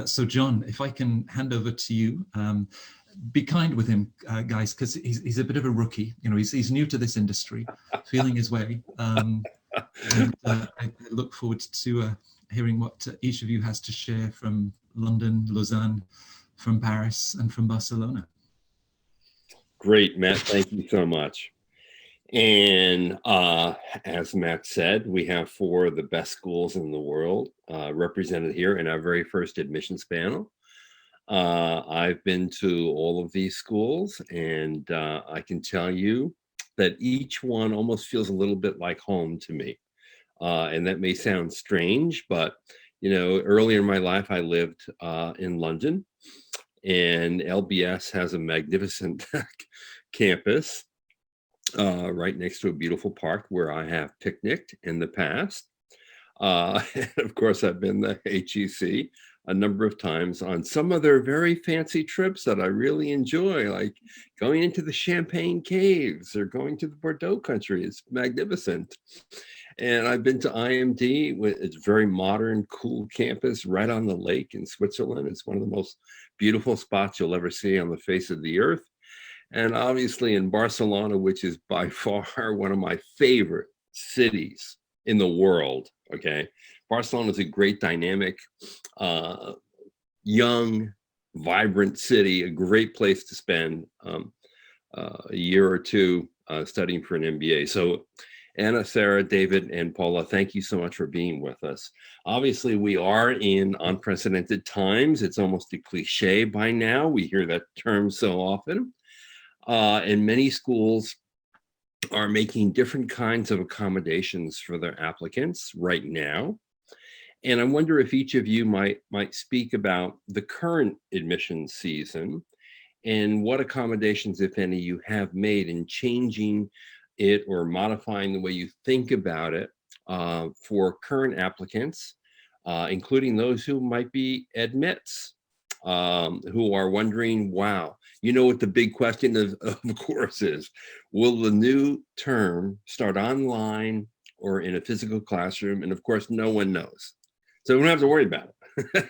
So John, if I can hand over to you, be kind with him, guys, because he's a bit of a rookie. You know, he's new to this industry, feeling his way. And I look forward to hearing what each of you has to share from London, Lausanne, from Paris, and from Barcelona. Great, Matt. Thank you so much. And as Matt said, we have 4 of the best schools in the world represented here in our very first admissions panel. I've been to all of these schools, and I can tell you that each one almost feels a little bit like home to me. And that may sound strange, but you know, earlier in my life, I lived in London, and LBS has a magnificent campus right next to a beautiful park where I have picnicked in the past. And of course, I've been to HEC a number of times on some of their very fancy trips that I really enjoy, like going into the Champagne Caves or going to the Bordeaux country. It's magnificent. And I've been to IMD. It's a very modern, cool campus right on the lake in Switzerland. It's one of the most beautiful spots you'll ever see on the face of the earth. And obviously in Barcelona, which is by far one of my favorite cities in the world, okay? Barcelona is a great, dynamic, young, vibrant city, a great place to spend a year or two studying for an MBA. So Anna, Sarah, David, and Paula, thank you so much for being with us. Obviously, we are in unprecedented times. It's almost a cliche by now. We hear that term so often. And many schools are making different kinds of accommodations for their applicants right now. And I wonder if each of you might speak about the current admissions season and what accommodations, if any, you have made in changing it or modifying the way you think about it for current applicants, including those who might be admits, who are wondering, wow, you know what the big question of course is, will the new term start online or in a physical classroom? And of course, no one knows. So we don't have to worry about it.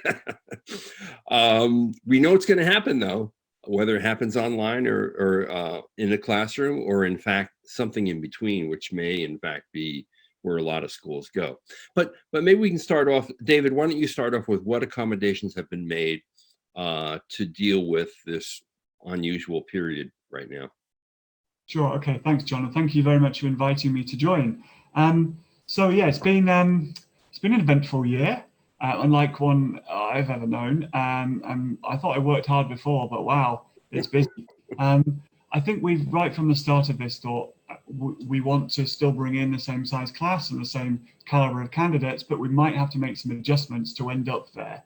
We know it's going to happen though, whether it happens online or in a classroom, or in fact, something in between, which may in fact be where a lot of schools go. But maybe we can start off, David, why don't you start off with what accommodations have been made to deal with this unusual period right now? Sure. Okay. Thanks, John. And thank you very much for inviting me to join. So yeah, it's been an eventful year, unlike one I've ever known. And I thought I worked hard before, but wow, it's busy. I think we've right from the start of this thought we want to still bring in the same size class and the same caliber of candidates, but we might have to make some adjustments to end up there.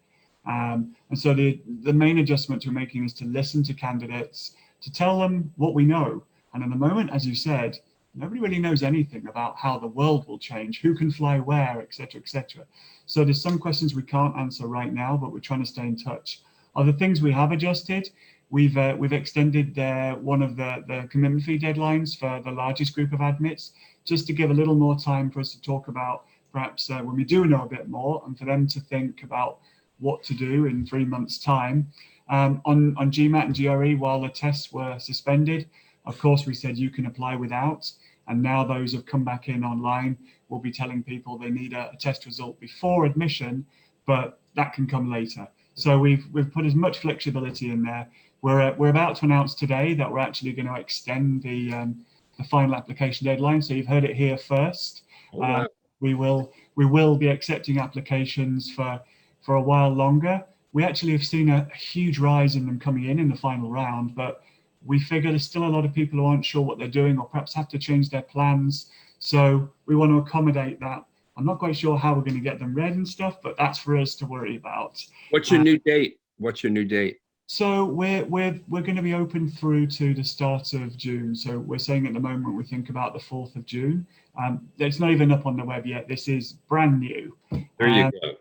And so the main adjustment we're making is to listen to candidates, to tell them what we know. And at the moment, as you said, nobody really knows anything about how the world will change, who can fly where, etc., etc. So there's some questions we can't answer right now, but we're trying to stay in touch. Other things we have adjusted, we've extended one of the commitment fee deadlines for the largest group of admits, just to give a little more time for us to talk about perhaps when we do know a bit more, and for them to think about what to do in 3 months' time. On GMAT and GRE, while the tests were suspended, of course, we said you can apply without, and now those have come back in online. We'll be telling people they need a test result before admission, but that can come later. So we've put as much flexibility in there. We're about to announce today that we're actually going to extend the final application deadline. So you've heard it here first. Oh, wow. We will be accepting applications for a while longer. We actually have seen a huge rise in them coming in the final round, but we figure there's still a lot of people who aren't sure what they're doing or perhaps have to change their plans. So we want to accommodate that. I'm not quite sure how we're going to get them read and stuff, but that's for us to worry about. What's your new date? What's your new date? So we're going to be open through to the start of June. So we're saying at the moment we think about the 4th of June. It's not even up on the web yet. This is brand new. There you go.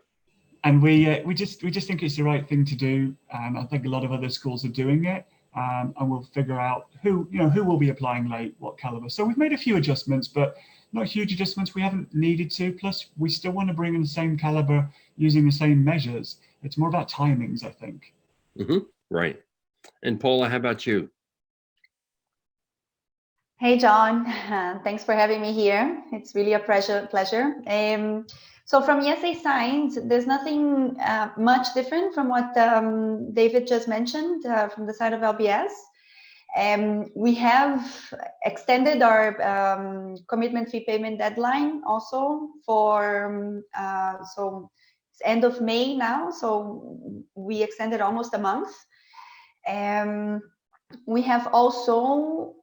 And we just think it's the right thing to do, and I think a lot of other schools are doing it. And we'll figure out who will be applying late, what caliber. So we've made a few adjustments, but not huge adjustments. We haven't needed to. Plus, we still want to bring in the same caliber, using the same measures. It's more about timings, I think. Right. And Paula, how about you? Hey, John. Thanks for having me here. It's really a pleasure. So from ESE side, there's nothing much different from what David just mentioned from the side of LBS. We have extended our commitment fee payment deadline also for, so it's end of May now, so we extended almost a month. We have also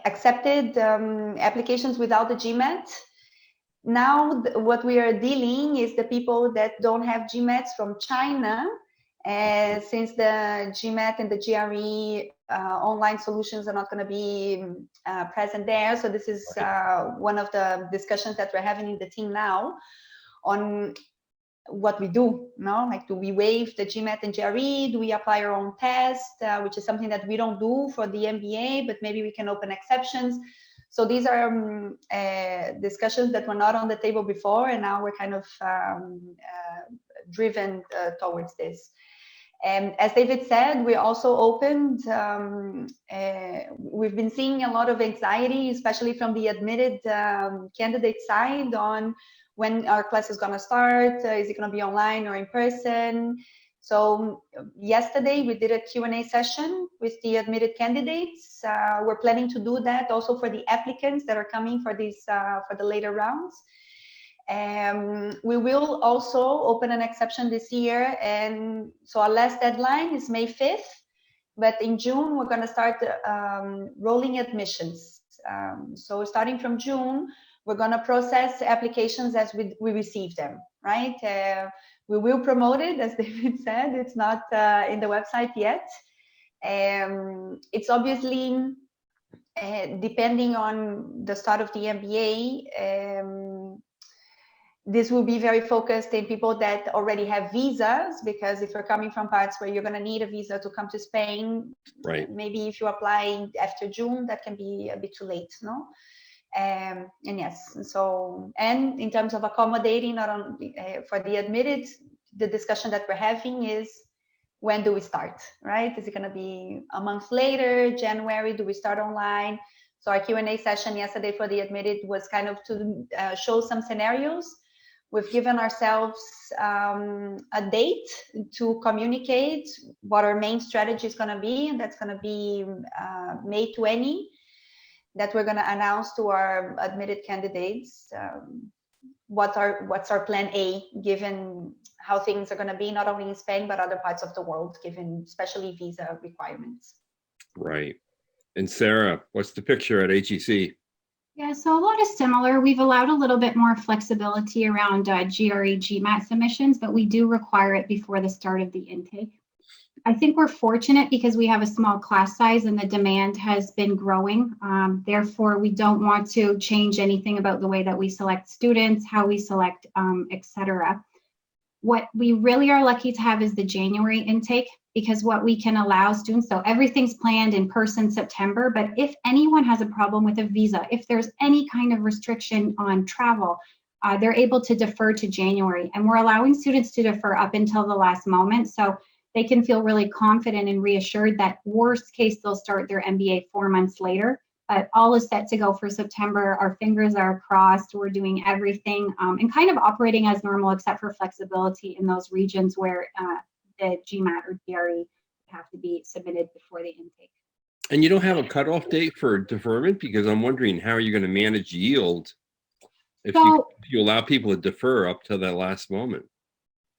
accepted applications without the GMAT. Now, what we are dealing is the people that don't have GMATs from China, since the GMAT and the GRE online solutions are not going to be present there. So this is one of the discussions that we're having in the team now on what we do, like, do we waive the GMAT and GRE? Do we apply our own test, which is something that we don't do for the MBA, but maybe we can open exceptions. So these are discussions that were not on the table before, and now we're kind of driven towards this. And as David said, we also opened, we've been seeing a lot of anxiety, especially from the admitted candidate side, on when our class is going to start. Is it going to be online or in person? So yesterday we did a Q&A session with the admitted candidates. We're planning to do that also for the applicants that are coming for these for the later rounds. We will also open an exception this year, and so our last deadline is May 5th, but in June we're going to start rolling admissions. So starting from June, we're going to process applications as we receive them, right? We will promote it, as David said. It's not in the website yet. It's obviously depending on the start of the MBA. This will be very focused in people that already have visas, because if you're coming from parts where you're going to need a visa to come to Spain, right, maybe if you apply after June, that can be a bit too late, no? And yes, so, and in terms of accommodating, not only for the admitted, the discussion that we're having is, when do we start, right? Is it going to be a month later, January? Do we start online? So our Q&A session yesterday for the admitted was kind of to show some scenarios. We've given ourselves a date to communicate what our main strategy is going to be, and that's going to be May 20, that we're going to announce to our admitted candidates what's our plan A, given how things are going to be, not only in Spain, but other parts of the world, given especially visa requirements. Right. And Sara, what's the picture at HEC? Yeah, so a lot is similar. We've allowed a little bit more flexibility around GRE GMAT submissions, but we do require it before the start of the intake. I think we're fortunate because we have a small class size and the demand has been growing. Therefore, we don't want to change anything about the way that we select students, how we select, etc. What we really are lucky to have is the January intake, because what we can allow students, so everything's planned in person September, but if anyone has a problem with a visa, if there's any kind of restriction on travel, they're able to defer to January. And we're allowing students to defer up until the last moment, so they can feel really confident and reassured that worst case, they'll start their MBA 4 months later. But all is set to go for September. Our fingers are crossed. We're doing everything and kind of operating as normal, except for flexibility in those regions where the GMAT or GRE have to be submitted before the intake. And you don't have a cutoff date for deferment? Because I'm wondering, how are you going to manage yield if you allow people to defer up to that last moment?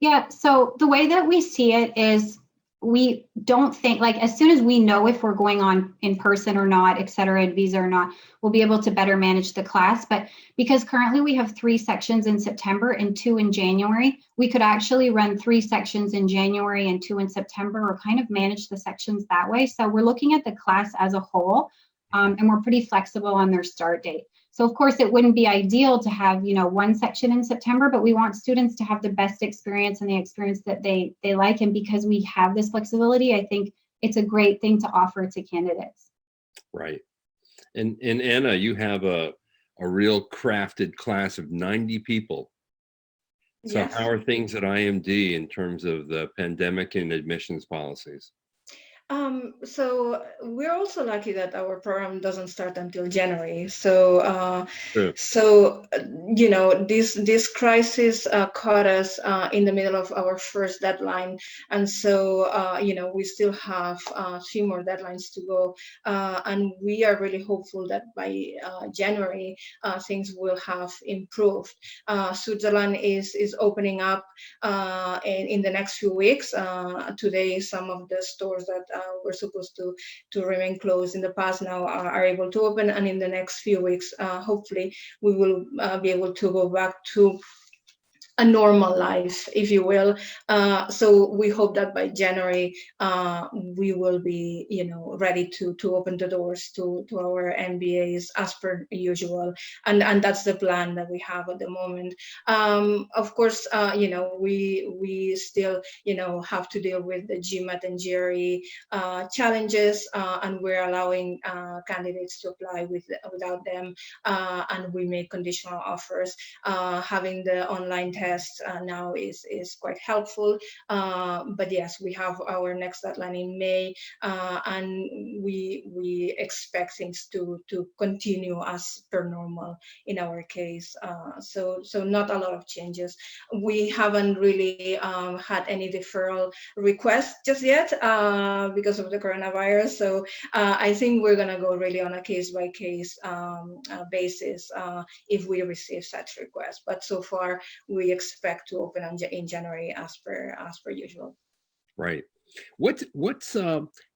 Yeah, so the way that we see it is, we don't think, like, as soon as we know if we're going on in person or not, et cetera, visa or not, we'll be able to better manage the class. But because currently we have 3 sections in September and 2 in January, we could actually run 3 sections in January and 2 in September, or kind of manage the sections that way. So we're looking at the class as a whole, and we're pretty flexible on their start date. So of course it wouldn't be ideal to have, 1 section in September, but we want students to have the best experience and the experience that they like. And because we have this flexibility, I think it's a great thing to offer to candidates. Right. And Anna, you have a real crafted class of 90 people. So Yes. how are things at IMD in terms of the pandemic and admissions policies? So we're also lucky that our program doesn't start until January. So, True. you know, this crisis caught us in the middle of our first deadline, and so you know, we still have 3 more deadlines to go, and we are really hopeful that by January things will have improved. Switzerland is opening up in the next few weeks. Today, some of the stores that were supposed to remain closed in the past now are able to open, and in the next few weeks, hopefully, we will be able to go back to a normal life, if you will. So we hope that by January we will be, you know, ready to open the doors to our MBAs as per usual, and that's the plan that we have at the moment. Of course, you know, we still, you know, have to deal with the GMAT and GRE challenges, and we're allowing candidates to apply without them, and we make conditional offers. Having the online test now is quite helpful, but yes, we have our next deadline in May, and we expect things to continue as per normal in our case. So not a lot of changes. We haven't really had any deferral requests just yet because of the coronavirus. So I think we're gonna go really on a case-by-case basis if we receive such requests. But so far, we expect to open in January as per usual. Right. What's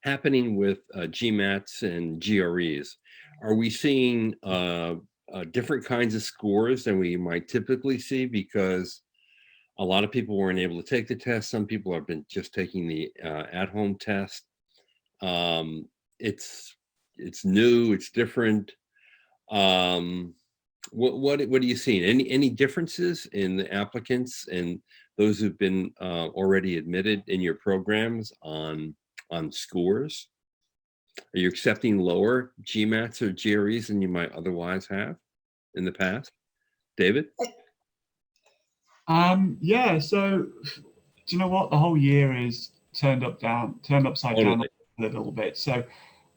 happening with GMATs and GREs? Are we seeing different kinds of scores than we might typically see? Because a lot of people weren't able to take the test. Some people have been just taking the at-home test. It's new. It's different. What are you seeing? Any differences in the applicants and those who've been already admitted in your programs on scores? Are you accepting lower GMATs or GREs than you might otherwise have in the past? David? Yeah, so do you know what? The whole year is turned upside down a little bit. So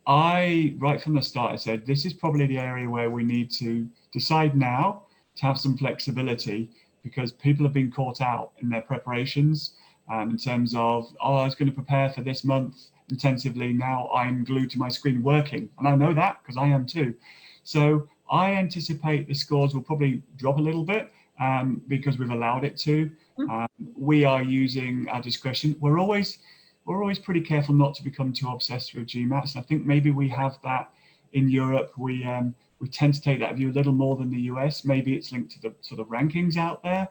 right from the start, I said, this is probably the area where we need to decide now to have some flexibility, because people have been caught out in their preparations in terms of, oh, I was going to prepare for this month intensively. Now I'm glued to my screen working. And I know that because I am too. So I anticipate the scores will probably drop a little bit because we've allowed it to. We are using our discretion. We're always pretty careful not to become too obsessed with GMATs. I think maybe we have that in Europe. We tend to take that view a little more than the US. Maybe it's linked to the sort of rankings out there.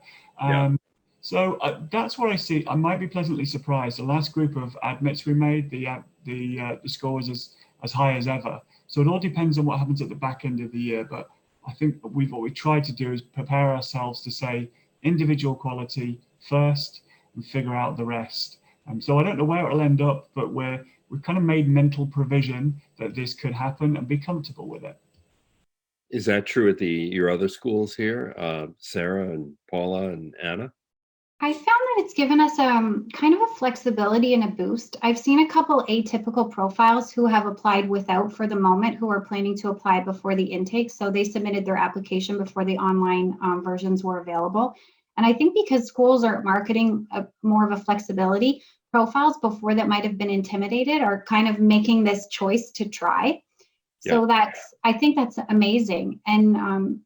So that's what I see. I might be pleasantly surprised. The last group of admits we made, the score was as high as ever. So it all depends on what happens at the back end of the year. But I think what we tried to do is prepare ourselves to say individual quality first and figure out the rest. So I don't know where it'll end up, but we've kind of made mental provision that this could happen and be comfortable with it. Is that true at your other schools here, Sara and Paula and Anna? I found that it's given us kind of a flexibility and a boost. I've seen a couple atypical profiles who have applied without for the moment, who are planning to apply before the intake. So they submitted their application before the online versions were available. And I think because schools are marketing more of a flexibility, profiles before that might have been intimidated are kind of making this choice to try. So I think that's amazing. And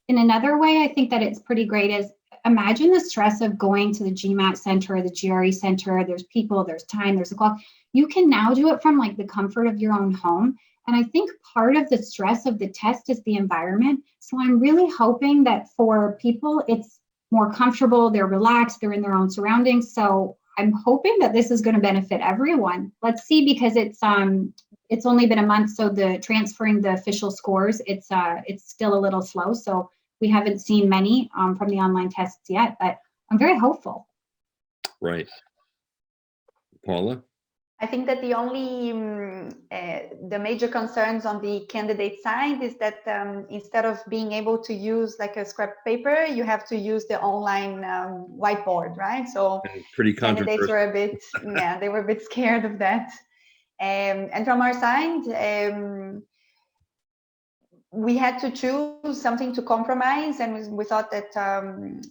in another way, I think that it's pretty great is, imagine the stress of going to the GMAT center or the GRE center. There's people, there's time, there's a clock. You can now do it from like the comfort of your own home. And I think part of the stress of the test is the environment. So I'm really hoping that for people, it's more comfortable, they're relaxed, they're in their own surroundings. So I'm hoping that this is going to benefit everyone. Let's see, because it's only been a month, so the transferring the official scores, it's still a little slow. So we haven't seen many from the online tests yet, but I'm very hopeful. Right. Paula? I think that the only the major concerns on the candidate side is that instead of being able to use like a scrap paper, you have to use the online whiteboard, right? So pretty candidates controversial. were a bit, yeah, they were a bit scared of that. And from our side, we had to choose something to compromise, and we thought that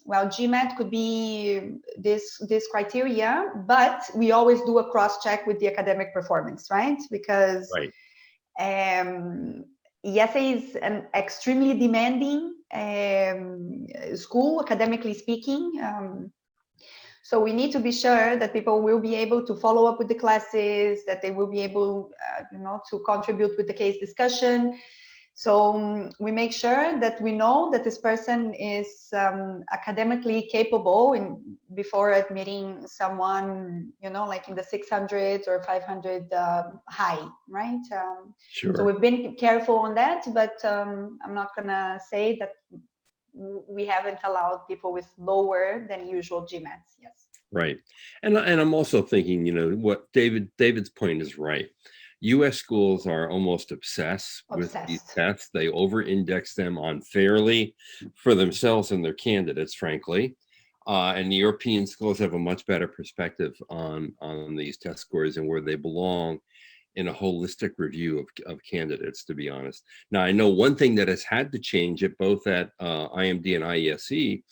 well, GMAT could be this criteria, but we always do a cross check with the academic performance, right? Because Right. IESE is an extremely demanding school, academically speaking. So we need to be sure that people will be able to follow up with the classes, that they will be able, you know, to contribute with the case discussion. So we make sure that we know that this person is academically capable before admitting someone, you know, like in the 600 or 500 high, right? Sure. So we've been careful on that, but I'm not gonna say that we haven't allowed people with lower than usual GMATs. Yes. Right. And I'm also thinking, you know, what David's point is right. U.S. schools are almost obsessed with these tests. They over-index them unfairly for themselves and their candidates, frankly. And the European schools have a much better perspective on these test scores and where they belong in a holistic review of candidates, to be honest. Now, I know one thing that has had to change at both at IMD and IESE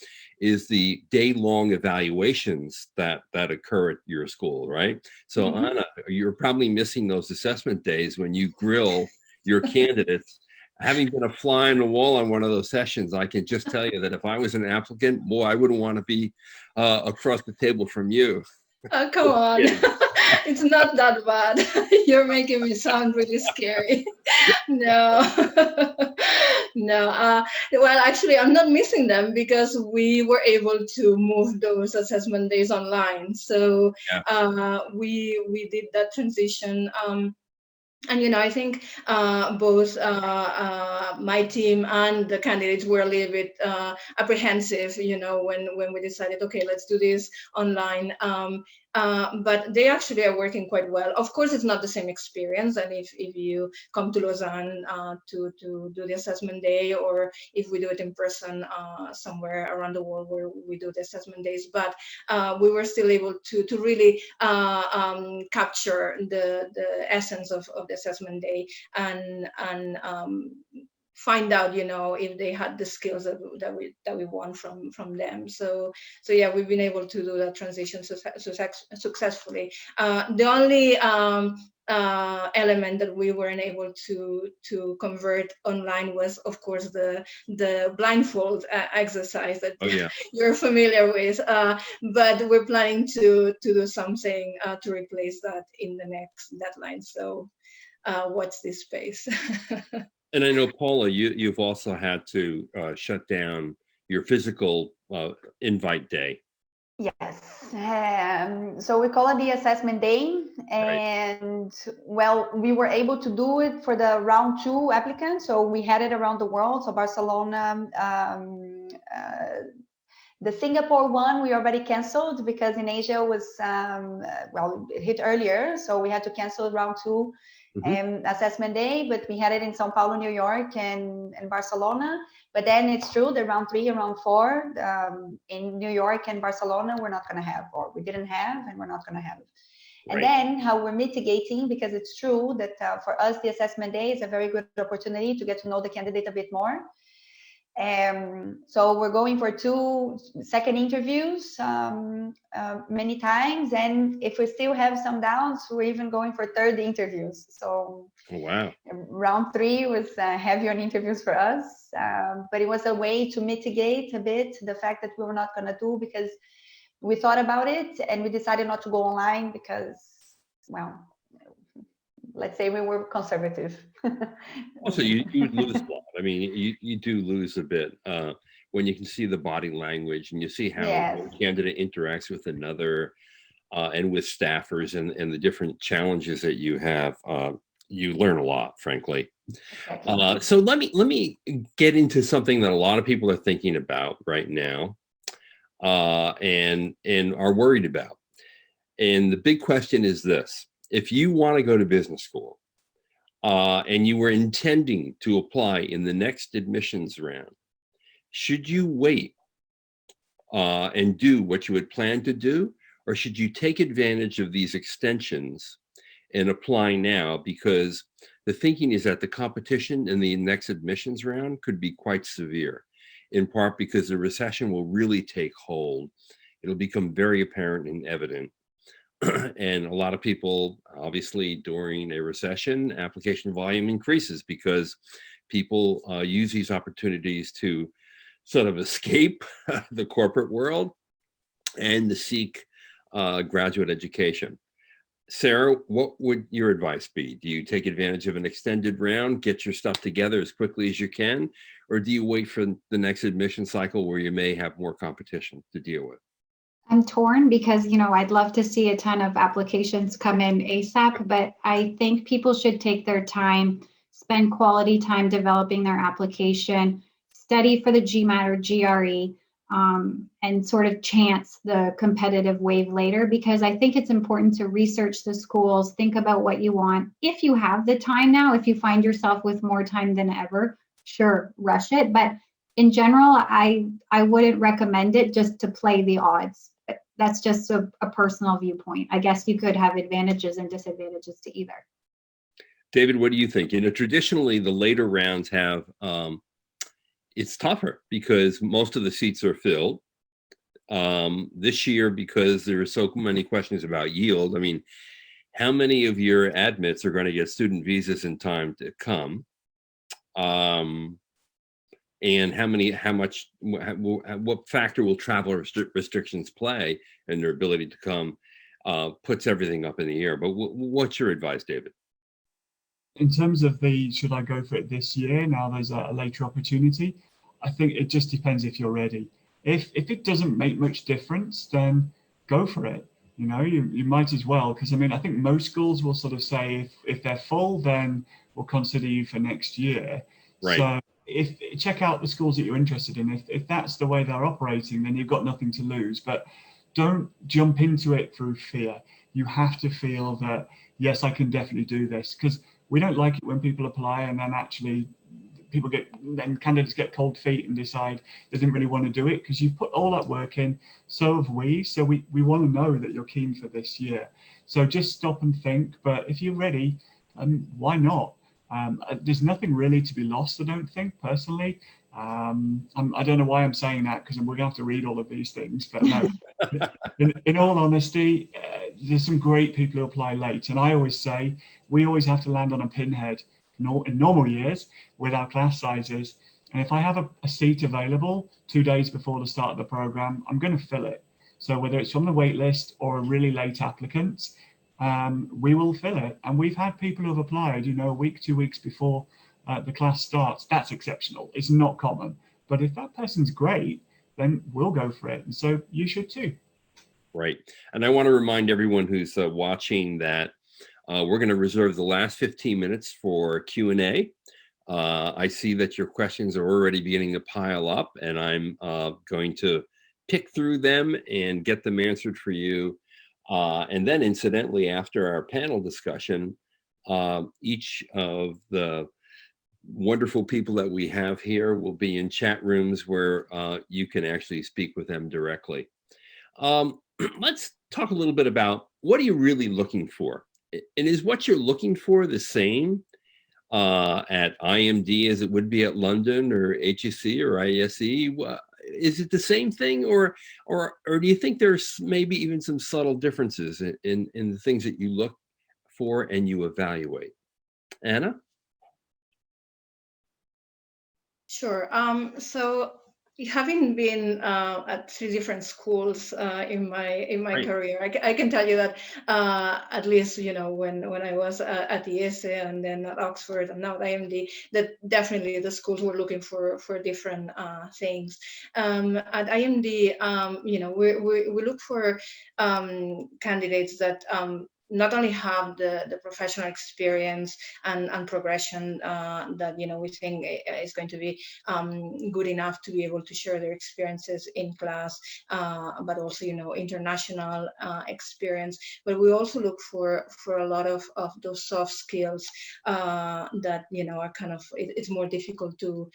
is the day-long evaluations that occur at your school, right? So Anna, you're probably missing those assessment days when you grill your candidates. Having been a fly on the wall on one of those sessions, I can just tell you that if I was an applicant, boy, I wouldn't want to be across the table from you. Oh, come on. It's not that bad. You're making me sound really scary. No. No. Well, actually, I'm not missing them because we were able to move those assessment days online. So we did that transition. And, you know, I think both my team and the candidates were a little bit apprehensive, you know, when we decided, okay, let's do this online. But they actually are working quite well. Of course, it's not the same experience. And if you come to Lausanne to do the assessment day, or if we do it in person somewhere around the world where we do the assessment days, but we were still able to really capture the essence of the assessment day and find out, you know, if they had the skills that we want from them. So yeah, we've been able to do that transition successfully. The only element that we weren't able to convert online was, of course, the blindfold exercise that you're familiar with. But we're planning to do something to replace that in the next deadline. So watch this space. And I know, Paula, you've also had to shut down your physical invite day. Yes. So we call it the assessment day. And well, we were able to do it for the round 2 applicants. So we had it around the world. So Barcelona, the Singapore one, we already canceled because in Asia was, well, it hit earlier. So we had to cancel round 2. Assessment day, but we had it in Sao Paulo, New York, and Barcelona. But then it's true that round 3 and round 4 in New York and Barcelona, we're not going to have, or we didn't have, and we're not going to have. And then how we're mitigating, because it's true that for us, the assessment day is a very good opportunity to get to know the candidate a bit more. So we're going for 2 second interviews many times, and if we still have some doubts, we're even going for 3rd interviews. So round 3 was heavy on interviews for us, but it was a way to mitigate a bit the fact that we were not going to do, because we thought about it and we decided not to go online because, well, let's say we were conservative. Also, you lose a lot. I mean, you do lose a bit when you can see the body language and you see how one candidate interacts with another and with staffers and the different challenges that you have. You learn a lot, frankly. So let me get into something that a lot of people are thinking about right now and are worried about. And the big question is this. if you want to go to business school and you were intending to apply in the next admissions round, should you wait and do what you had planned to do, or should you take advantage of these extensions and apply now? Because the thinking is that the competition in the next admissions round could be quite severe, in part because the recession will really take hold. It'll become very apparent and evident. And a lot of people, obviously, during a recession, application volume increases because people use these opportunities to sort of escape the corporate world and to seek graduate education. Sara, what would your advice be? Do you take advantage of an extended round, get your stuff together as quickly as you can, or do you wait for the next admission cycle where you may have more competition to deal with? I'm torn because, I'd love to see a ton of applications come in ASAP, but I think people should take their time, spend quality time developing their application, study for the GMAT or GRE, and sort of chance the competitive wave later, because I think it's important to research the schools, think about what you want. If you have the time now, if you find yourself with more time than ever, sure, rush it. But in general, I wouldn't recommend it just to play the odds. But that's just a personal viewpoint. I guess you could have advantages and disadvantages to either. David, what do you think? Traditionally, the later rounds have it's tougher because most of the seats are filled. This year, because there are so many questions about yield, I mean, how many of your admits are going to get student visas in time to come? And what factor will travel restrictions play in their ability to come? Puts everything up in the air. But what's your advice, David? In terms of should I go for it this year? Now there's a later opportunity. I think it just depends if you're ready. If it doesn't make much difference, then go for it. You might as well, because I think most schools will sort of say if they're full, then we'll consider you for next year. Right. So check out the schools that you're interested in. If that's the way they're operating, then you've got nothing to lose. But don't jump into it through fear. You have to feel that, yes, I can definitely do this, because we don't like it when people apply and then actually candidates get cold feet and decide they didn't really want to do it, because you've put all that work in. So have we. So we want to know that you're keen for this year. So just stop and think. But if you're ready, why not? There's nothing really to be lost, I don't think, personally. I don't know why I'm saying that, because we're going to have to read all of these things. But no, in all honesty, there's some great people who apply late. And I always say we always have to land on a pinhead in normal years with our class sizes. And if I have a seat available 2 days before the start of the program, I'm going to fill it. So whether it's from the wait list or a really late applicant, we will fill it. And we've had people who have applied, a week, 2 weeks before the class starts. That's exceptional. It's not common. But if that person's great, then we'll go for it. And so you should too. Right. And I want to remind everyone who's watching that we're going to reserve the last 15 minutes for Q&A. I see that your questions are already beginning to pile up, and I'm going to pick through them and get them answered for you. And then incidentally, after our panel discussion, each of the wonderful people that we have here will be in chat rooms where you can actually speak with them directly. Let's talk a little bit about what are you really looking for? And is what you're looking for the same at IMD as it would be at London or HEC or IESE? Is it the same thing, or do you think there's maybe even some subtle differences in the things that you look for and you evaluate? Anna? Sure. So having been at 3 different schools in my right. career, I can tell you that at least when I was at IESE and then at Oxford and now at IMD, that definitely the schools were looking for different things. At IMD, we look for candidates that not only have the professional experience and progression that we think is going to be good enough to be able to share their experiences in class, but also international experience. But we also look for a lot of those soft skills that are kind of, it's more difficult to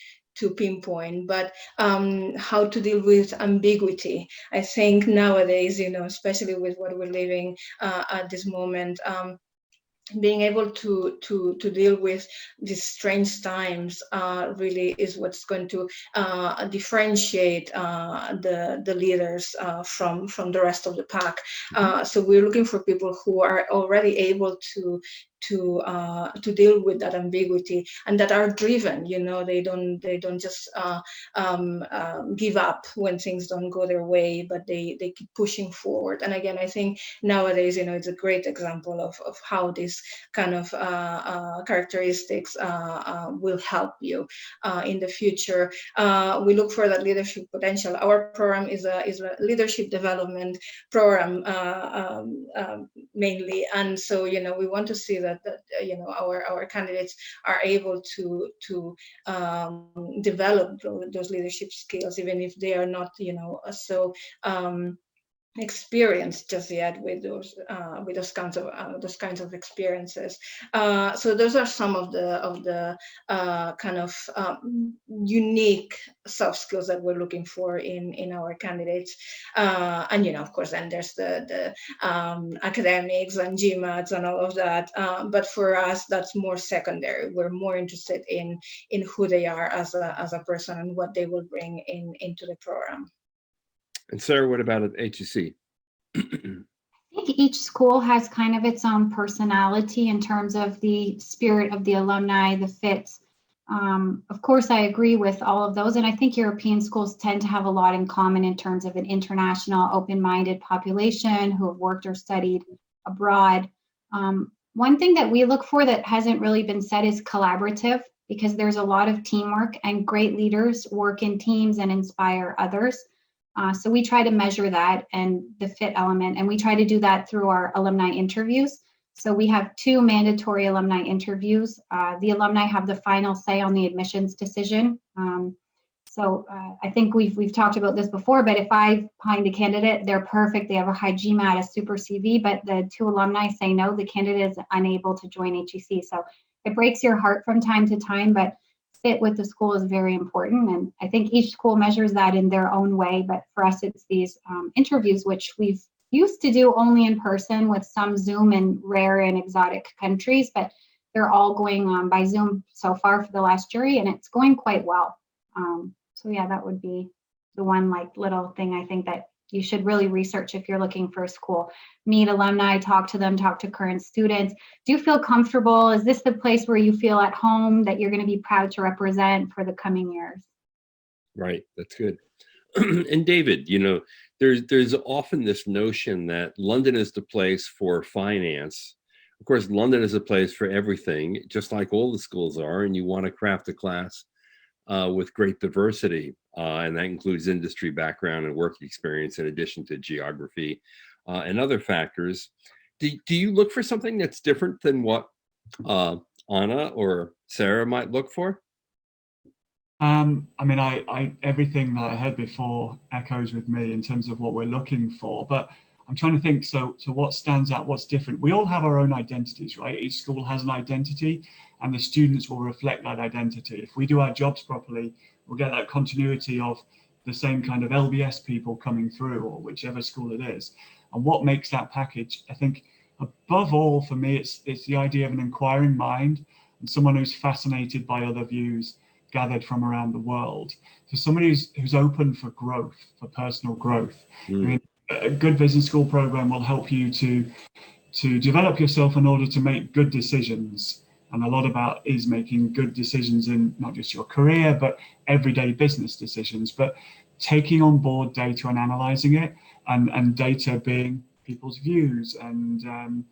pinpoint, but how to deal with ambiguity. I think nowadays, especially with what we're living at this moment, being able to deal with these strange times really is what's going to differentiate the leaders from the rest of the pack. So we're looking for people who are already able to deal with that ambiguity, and that are driven. They don't just give up when things don't go their way, but they keep pushing forward. And again, I think nowadays, it's a great example of how this kind of characteristics will help you in the future. We look for that leadership potential. Our program is a leadership development program mainly, and so we want to see that our candidates are able to develop those leadership skills, even if they are not so experienced just yet with those kinds of experiences. So those are some of the kind of unique soft skills that we're looking for in our candidates. And of course, then there's the academics and GMATs and all of that. But for us, that's more secondary. We're more interested in who they are as a person and what they will bring into the program. And Sarah, what about at HEC? I think each school has kind of its own personality in terms of the spirit of the alumni, the fits. Of course, I agree with all of those. And I think European schools tend to have a lot in common in terms of an international, open-minded population who have worked or studied abroad. One thing that we look for that hasn't really been said is collaborative, because there's a lot of teamwork, and great leaders work in teams and inspire others. So we try to measure that and the fit element, and we try to do that through our alumni interviews. So we have 2 mandatory alumni interviews. The alumni have the final say on the admissions decision. So I think we've talked about this before, but if I find a candidate, they're perfect, they have a high GMAT, a super CV, but the 2 alumni say no, the candidate is unable to join HEC. So it breaks your heart from time to time, but fit with the school is very important. And I think each school measures that in their own way. But for us, it's these interviews, which we've used to do only in person with some Zoom in rare and exotic countries, but they're all going by Zoom so far for the last jury, and it's going quite well. So yeah, that would be the one little thing I think that you should really research if you're looking for a school. Meet alumni, talk to them, talk to current students. Do you feel comfortable? Is this the place where you feel at home, that you're going to be proud to represent for the coming years? Right, that's good. And David, there's often this notion that London is the place for finance. Of course, London is a place for everything, just like all the schools are, and you want to craft a class with great diversity, and that includes industry background and work experience in addition to geography and other factors. Do you look for something that's different than what Anna or Sarah might look for? I mean, I everything that I heard before echoes with me in terms of what we're looking for, but I'm trying to think, so what stands out, what's different? We all have our own identities, right? Each school has an identity, and the students will reflect that identity. If we do our jobs properly, we'll get that continuity of the same kind of LBS people coming through, or whichever school it is. And what makes that package? I think above all, for me, it's the idea of an inquiring mind and someone who's fascinated by other views gathered from around the world. So somebody who's open for growth, for personal growth. I mean, a good business school program will help you to develop yourself in order to make good decisions. And a lot about is making good decisions in not just your career, but everyday business decisions, but taking on board data and analyzing it, and data being people's views and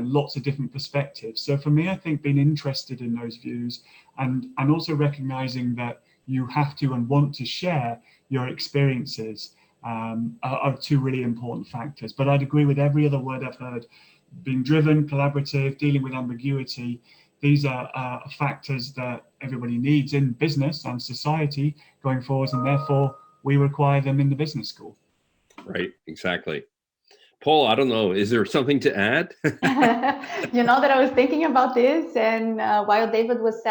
lots of different perspectives. So for me, I think being interested in those views and also recognizing that you have to and want to share your experiences are 2 really important factors. But I'd agree with every other word I've heard being driven, collaborative, dealing with ambiguity. These are factors that everybody needs in business and society going forward, and therefore we require them in the business school. Right, exactly. Paul, I don't know, is there something to add? You know that I was thinking about this, and while David was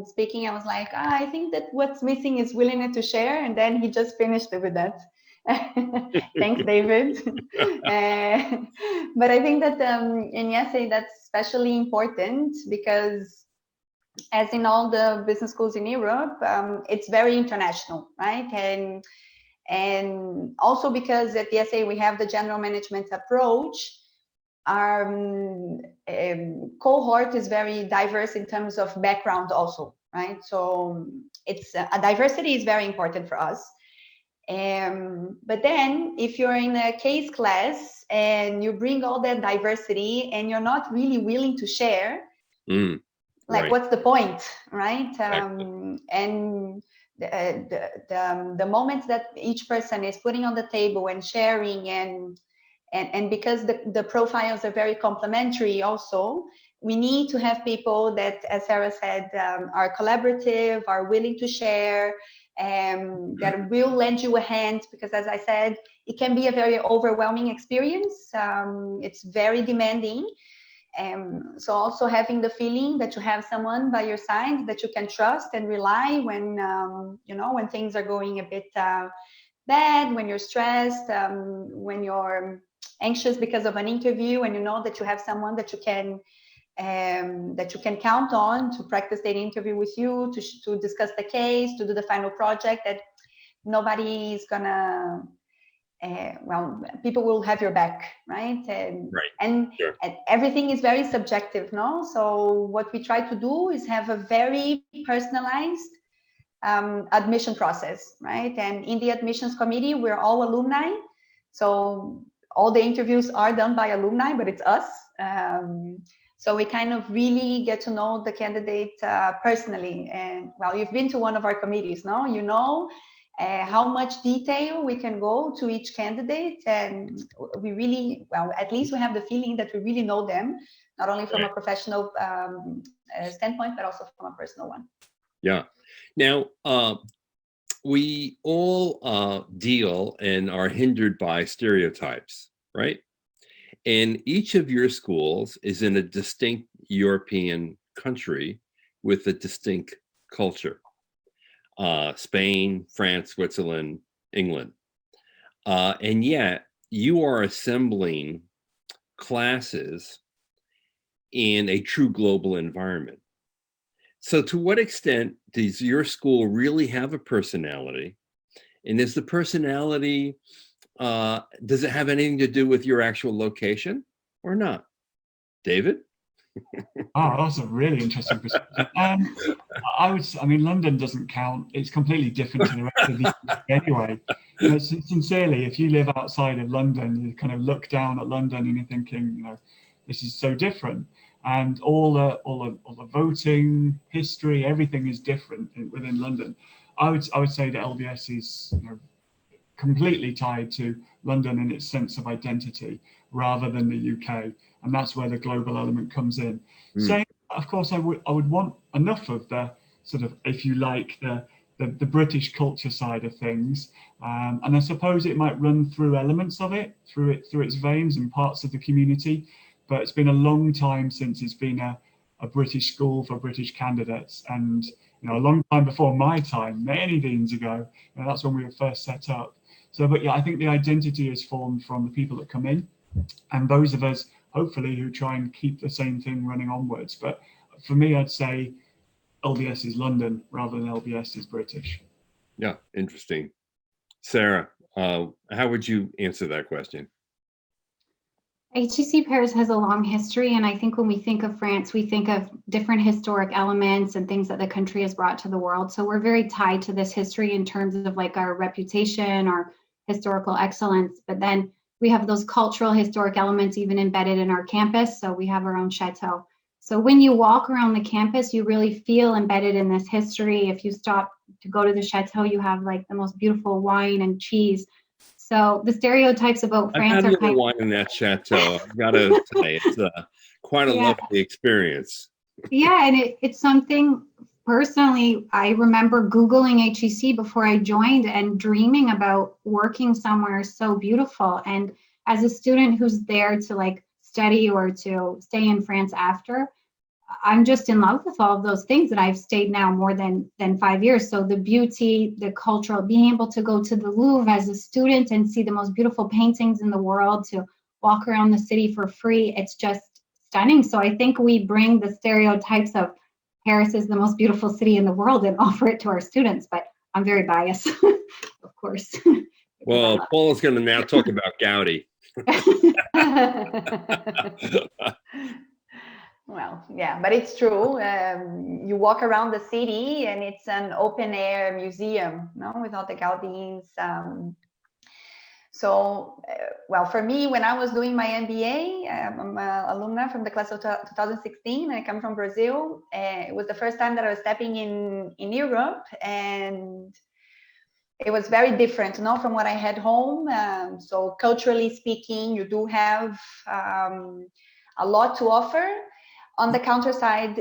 speaking, I was like, I think that what's missing is willingness to share, and then he just finished it with that. Thanks, David. But I think that in IESE, that's especially important because, as in all the business schools in Europe, it's very international, right? And also because at IESE we have the general management approach, our cohort is very diverse in terms of background also, right? So it's a diversity is very important for us. But then if you're in a case class and you bring all that diversity and you're not really willing to share, like what's the point, right? And the moments that each person is putting on the table and sharing, and because the profiles are very complementary also, we need to have people that, as Sara said, are collaborative, are willing to share, that will lend you a hand, because as I said, it can be a very overwhelming experience. It's very demanding. So also having the feeling that you have someone by your side that you can trust and rely when, when things are going a bit bad, when you're stressed, when you're anxious because of an interview, and you know that you have someone that you can count on to practice that interview with you, to discuss the case, to do the final project, that nobody is gonna, people will have your back, right? And everything is very subjective, no? So what we try to do is have a very personalized admission process, right? And in the admissions committee, we're all alumni. So all the interviews are done by alumni, but it's us. So we kind of really get to know the candidate personally. And you've been to one of our committees, no? You know how much detail we can go to each candidate. And we really, at least we have the feeling that we really know them, not only from a professional standpoint, but also from a personal one. Yeah. Now, we all deal and are hindered by stereotypes, right? And each of your schools is in a distinct European country with a distinct culture. Spain, France, Switzerland, England. And yet you are assembling classes in a true global environment. So to what extent does your school really have a personality? And is the personality, does it have anything to do with your actual location or not? David? Oh, that's a really interesting perspective. London doesn't count. It's completely different to the rest of the UK anyway. Sincerely, if you live outside of London, you kind of look down at London and you're thinking, this is so different. And all the voting history, everything is different within London. I would say that LBS is completely tied to London in its sense of identity rather than the UK, and that's where the global element comes in. Saying, of course, I would want enough of the sort of, if you like, the British culture side of things, and I suppose it might run through elements of it, through its veins and parts of the community. But it's been a long time since it's been a British school for British candidates, and a long time before my time, many deans ago. That's when we were first set up. So, but yeah, I think the identity is formed from the people that come in, and those of us, hopefully, who try and keep the same thing running onwards. But for me, I'd say LBS is London rather than LBS is British. Yeah, interesting. Sara, how would you answer that question? HEC Paris has a long history, and I think when we think of France, we think of different historic elements and things that the country has brought to the world. So we're very tied to this history in terms of like our reputation, our historical excellence, but then we have those cultural historic elements even embedded in our campus. So we have our own chateau. So when you walk around the campus, you really feel embedded in this history. If you stop to go to the chateau, you have like the most beautiful wine and cheese. So the stereotypes about I've France had a are little kind of, wine in that chateau. I've got to say, it's quite a Yeah. lovely experience. yeah, and it's something personally, I remember Googling HEC before I joined and dreaming about working somewhere so beautiful. And as a student who's there to like study or to stay in France after, I'm just in love with all of those things, and I've stayed now more than 5 years. So the beauty, the cultural, being able to go to the Louvre as a student and see the most beautiful paintings in the world, to walk around the city for free, it's just stunning. So I think we bring the stereotypes of Paris is the most beautiful city in the world and offer it to our students, but I'm very biased, of course. Well, Paula's going to now talk about Gaudi. Well, yeah, but it's true. You walk around the city and it's an open air museum, no, with all the Gaudis. Well, for me, when I was doing my MBA, I'm an alumna from the class of 2016. I come from Brazil. It was the first time that I was stepping in Europe, and it was very different, from what I had home. So culturally speaking, you do have a lot to offer. On the counter side,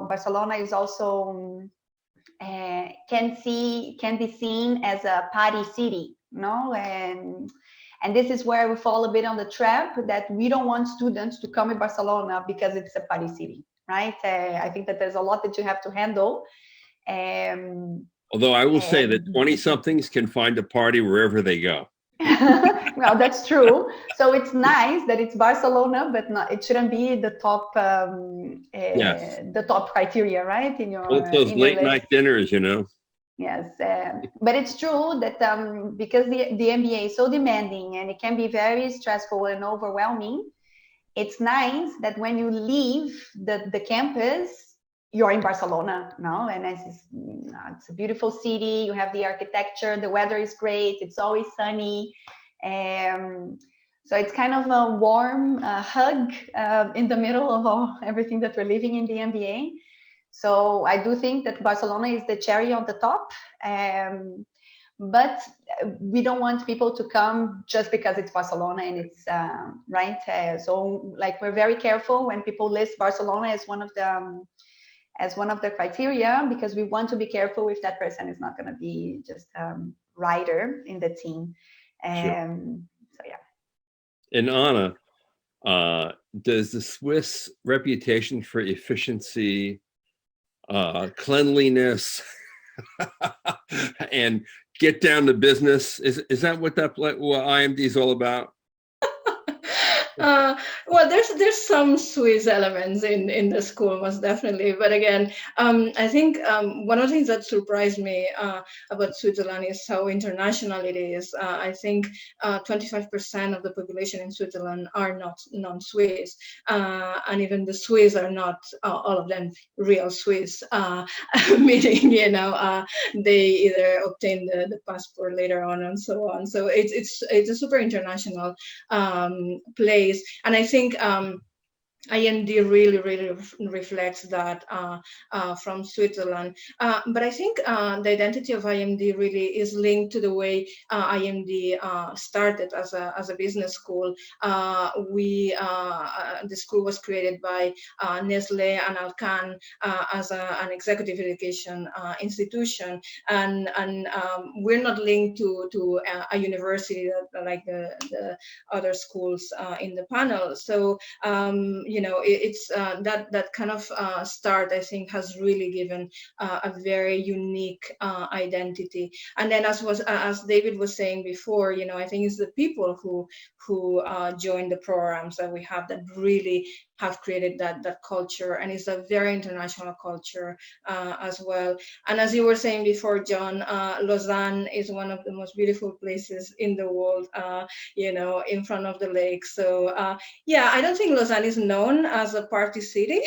Barcelona is also can be seen as a party city, and this is where we fall a bit on the trap that we don't want students to come to Barcelona because it's a party city, right? I think that there's a lot that you have to handle. Although I will say that 20-somethings can find a party wherever they go. Well, that's true. So it's nice that it's Barcelona, but it shouldn't be the top Yes. the top criteria, right? In your Well, those in your late night dinners, Yes, but it's true that because the MBA is so demanding and it can be very stressful and overwhelming, it's nice that when you leave the campus, you're in Barcelona, and it's a beautiful city. You have the architecture, the weather is great, it's always sunny. So it's kind of a warm hug in the middle of everything that we're living in the MBA. So I do think that Barcelona is the cherry on the top. But we don't want people to come just because it's Barcelona and it's right. So like we're very careful when people list Barcelona as one of the criteria, because we want to be careful if that person is not going to be just writer in the team. Sure. So yeah. And Anna, does the Swiss reputation for efficiency, cleanliness, and get down to business, is that what IMD is all about? Well, there's some Swiss elements in the school, most definitely. But again, I think one of the things that surprised me about Switzerland is how international it is. I think 25% of the population in Switzerland are not non-Swiss, and even the Swiss are not all of them real Swiss, meaning they either obtain the passport later on and so on. So it's a super international place. And I think IMD really reflects that from Switzerland. But I think the identity of IMD really is linked to the way IMD started as a business school. The school was created by Nestlé and Alcan as an executive education institution, and we're not linked to a university like the other schools in the panel. So it's that kind of start, I think, has really given a very unique identity. And then as David was saying before, I think it's the people who join the programs that we have that really have created that culture, and it's a very international culture as well. And as you were saying before, John, Lausanne is one of the most beautiful places in the world, in front of the lake. So I don't think Lausanne is known as a party city,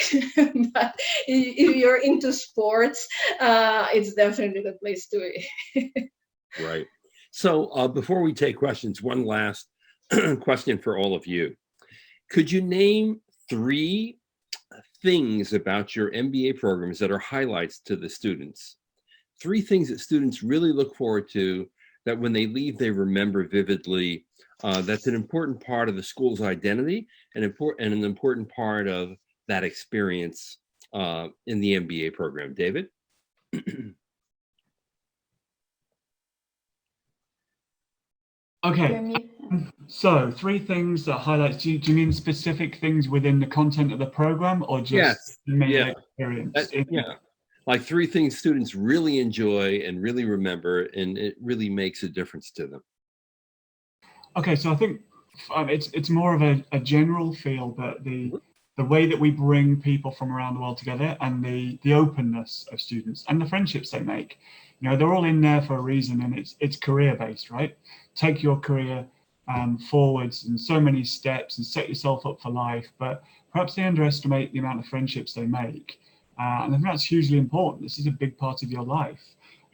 but if you're into sports, it's definitely the place to be. Right. So before we take questions, one last question for all of you. Could you name 3 things about your MBA programs that are highlights to the students? 3 things that students really look forward to that when they leave, they remember vividly. That's an important part of the school's identity and an important part of that experience in the MBA program. David? Okay, so 3 things that highlights. Do you mean specific things within the content of the program, or just the main experience? Like 3 things students really enjoy and really remember, and it really makes a difference to them. Okay, so I think it's more of a general feel, but the way that we bring people from around the world together, and the openness of students and the friendships they make. You know, they're all in there for a reason, and it's career based, right? Take your career forwards in so many steps and set yourself up for life, but perhaps they underestimate the amount of friendships they make, and I think that's hugely important. This is a big part of your life.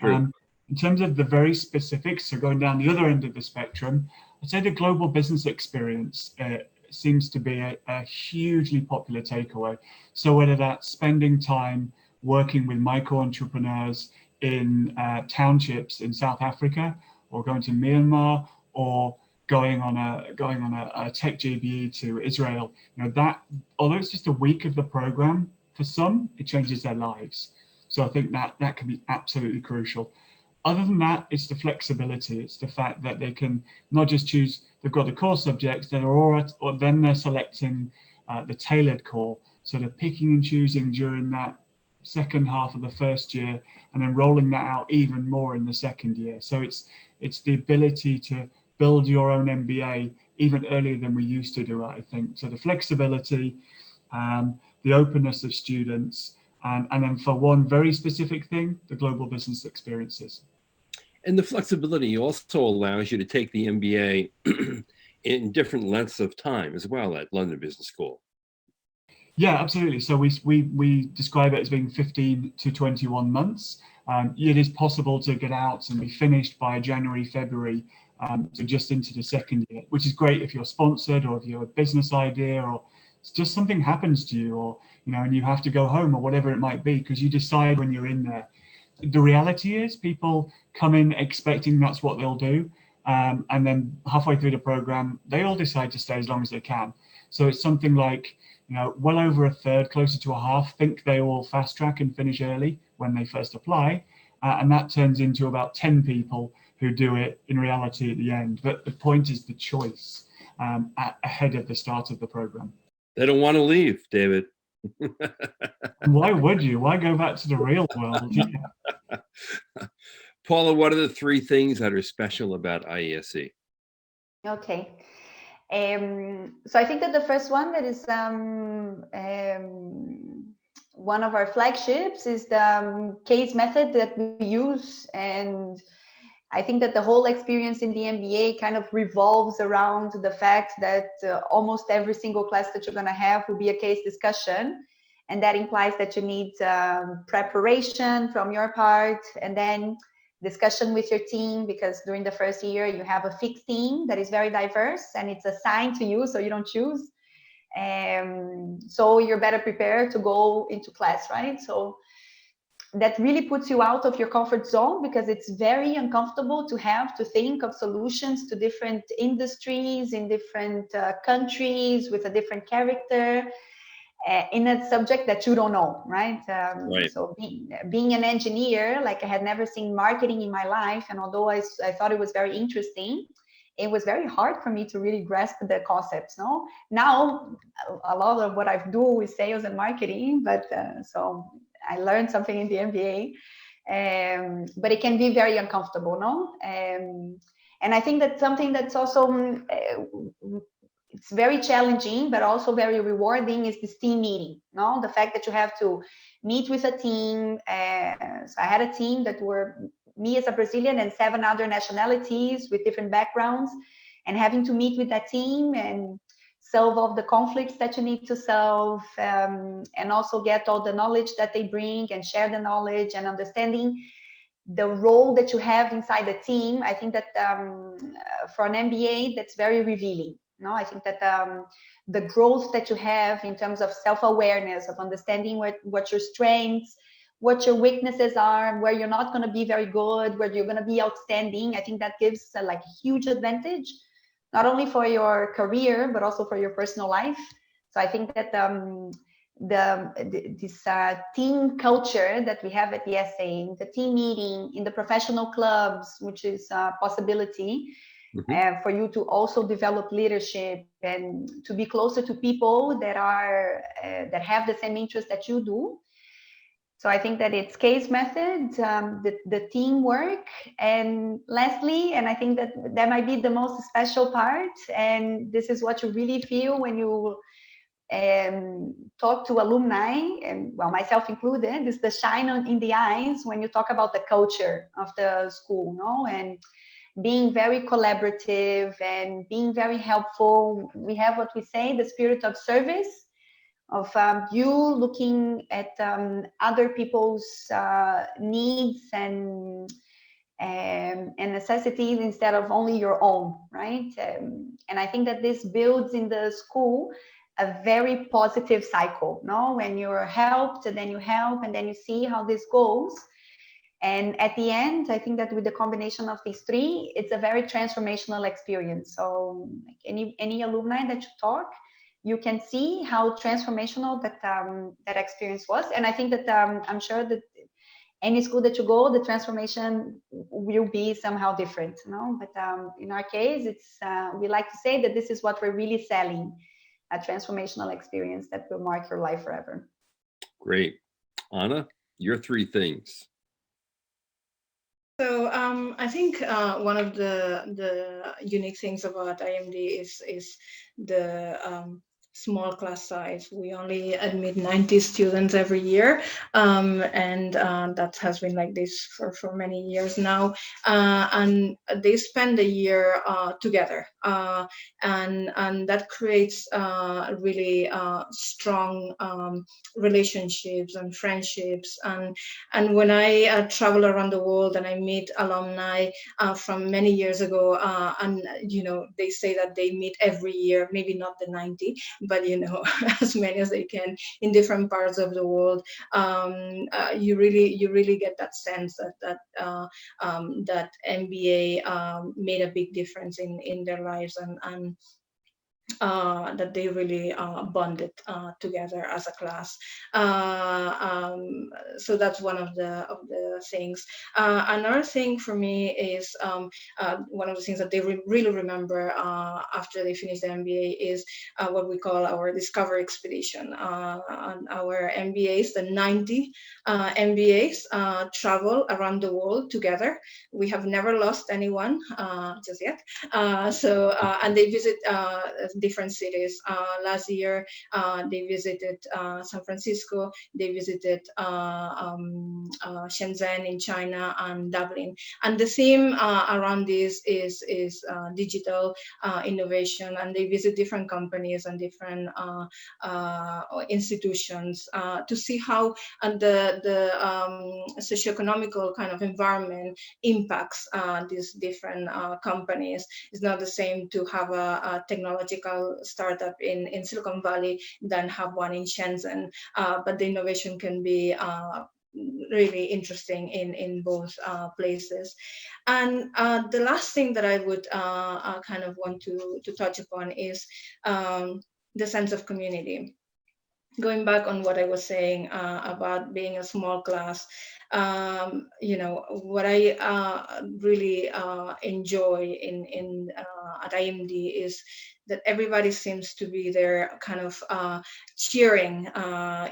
In terms of the very specifics, so going down the other end of the spectrum, I'd say the global business experience seems to be a hugely popular takeaway. So whether that's spending time working with micro entrepreneurs in townships in South Africa, or going to Myanmar, or going on a tech JBE to Israel, you know, that although it's just a week of the program, for some it changes their lives. So I think that can be absolutely crucial. Other than that, it's the flexibility. It's the fact that they can not just choose, they've got the core subjects that are all, or then they're selecting the tailored core. So they're picking and choosing during that second half of the first year, and then rolling that out even more in the second year. So it's the ability to build your own MBA even earlier than we used to do it, I think. So the flexibility, the openness of students, and then for one very specific thing, the global business experiences. And the flexibility also allows you to take the MBA in different lengths of time as well at London Business School. Yeah, absolutely. So we describe it as being 15 to 21 months. It is possible to get out and be finished by January, February, so just into the second year, which is great if you're sponsored, or if you have a business idea, or it's just something happens to you, or you know, and you have to go home, or whatever it might be, because you decide when you're in there. The reality is people come in expecting that's what they'll do, and then halfway through the program, they all decide to stay as long as they can. So it's something like, you know, well over a third, closer to a half, think they will fast track and finish early when they first apply, and that turns into about 10 people who do it in reality at the end. But the point is the choice ahead of the start of the program. They don't want to leave, David. Why would you? Why go back to the real world? Yeah. Paula, what are the 3 things that are special about IESE? Okay. So I think that the first one that is one of our flagships is the case method that we use, and I think that the whole experience in the MBA kind of revolves around the fact that almost every single class that you're going to have will be a case discussion, and that implies that you need preparation from your part, and then discussion with your team, because during the first year you have a fixed team that is very diverse and it's assigned to you, so you don't choose. So you're better prepared to go into class, right? So that really puts you out of your comfort zone, because it's very uncomfortable to have to think of solutions to different industries in different countries with a different character in a subject that you don't know, right? Right. So being an engineer, like I had never seen marketing in my life, and although I thought it was very interesting, it was very hard for me to really grasp the concepts. No, now a lot of what I do is sales and marketing, but so I learned something in the MBA, but it can be very uncomfortable, no? And I think that something that's also it's very challenging, but also very rewarding, is this team meeting. No, the fact that you have to meet with a team. So I had a team that were me as a Brazilian and 7 other nationalities with different backgrounds, and having to meet with that team and solve all the conflicts that you need to solve, and also get all the knowledge that they bring and share the knowledge, and understanding the role that you have inside the team. I think that for an MBA, that's very revealing. No, I think that the growth that you have in terms of self-awareness, of understanding what your strengths, what your weaknesses are, where you're not going to be very good, where you're going to be outstanding. I think that gives like a huge advantage, not only for your career, but also for your personal life. So I think that this team culture that we have at IESE, the team meeting, in the professional clubs, which is a possibility for you to also develop leadership and to be closer to people that are that have the same interest that you do. So I think that it's case method, the teamwork, and lastly, and I think that might be the most special part, and this is what you really feel when you talk to alumni, and well, myself included, is the shine in the eyes when you talk about the culture of the school, no? And being very collaborative and being very helpful. We have what we say, the spirit of service, of you looking at other people's needs and necessities instead of only your own, right? And I think that this builds in the school a very positive cycle, no? When you're helped, and then you help, and then you see how this goes. And at the end, I think that with the combination of these three, it's a very transformational experience. So like any alumni that you talk, you can see how transformational that experience was. And I think that I'm sure that any school that you go, the transformation will be somehow different, no? But in our case, it's we like to say that this is what we're really selling, a transformational experience that will mark your life forever. Great. Anna, your three things. So I think one of the unique things about IMD is the small class size. We only admit 90 students every year, and that has been like this for many years now. And they spend a year together, and that creates really strong relationships and friendships. And when I travel around the world and I meet alumni from many years ago, and you know, they say that they meet every year, maybe not the 90, but you know, as many as they can in different parts of the world. You really get that sense that that MBA made a big difference in their lives, and that they really bonded together as a class. So that's one of the things. Another thing for me is one of the things that they really remember after they finish the MBA is what we call our Discovery Expedition. And our MBAs, the 90 MBAs, travel around the world together. We have never lost anyone just yet. And they visit different cities. Last year, they visited San Francisco, they visited Shenzhen in China, and Dublin. And the theme around this is digital innovation, and they visit different companies and different institutions to see how the socioeconomical kind of environment impacts these different companies. It's not the same to have a technological startup in Silicon Valley than have one in Shenzhen, but the innovation can be really interesting in both places. And the last thing that I would kind of want to touch upon is the sense of community. Going back on what I was saying about being a small class, you know, what I really enjoy in at IMD is that everybody seems to be there kind of cheering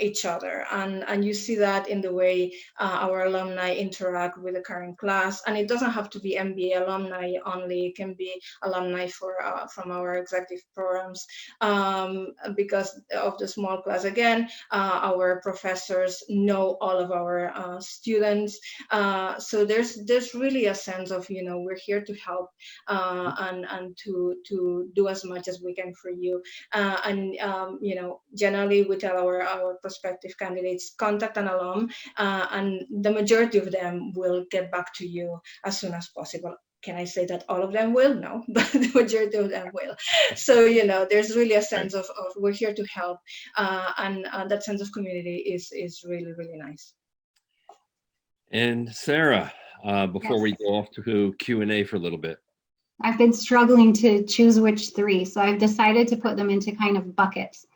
each other. And you see that in the way our alumni interact with the current class. And it doesn't have to be MBA alumni only, it can be alumni from our executive programs. Because of the small class, again, our professors know all of our students. So there's really a sense of, you know, we're here to help and to do as much as we can for you. You know, generally we tell our prospective candidates, contact an alum, and the majority of them will get back to you as soon as possible. Can I say that all of them will? No, but the majority of them will. So, you know, there's really a sense of we're here to help, and that sense of community is really, really nice. And Sara, before we go off to Q&A for a little bit. I've been struggling to choose which three, so I've decided to put them into kind of buckets.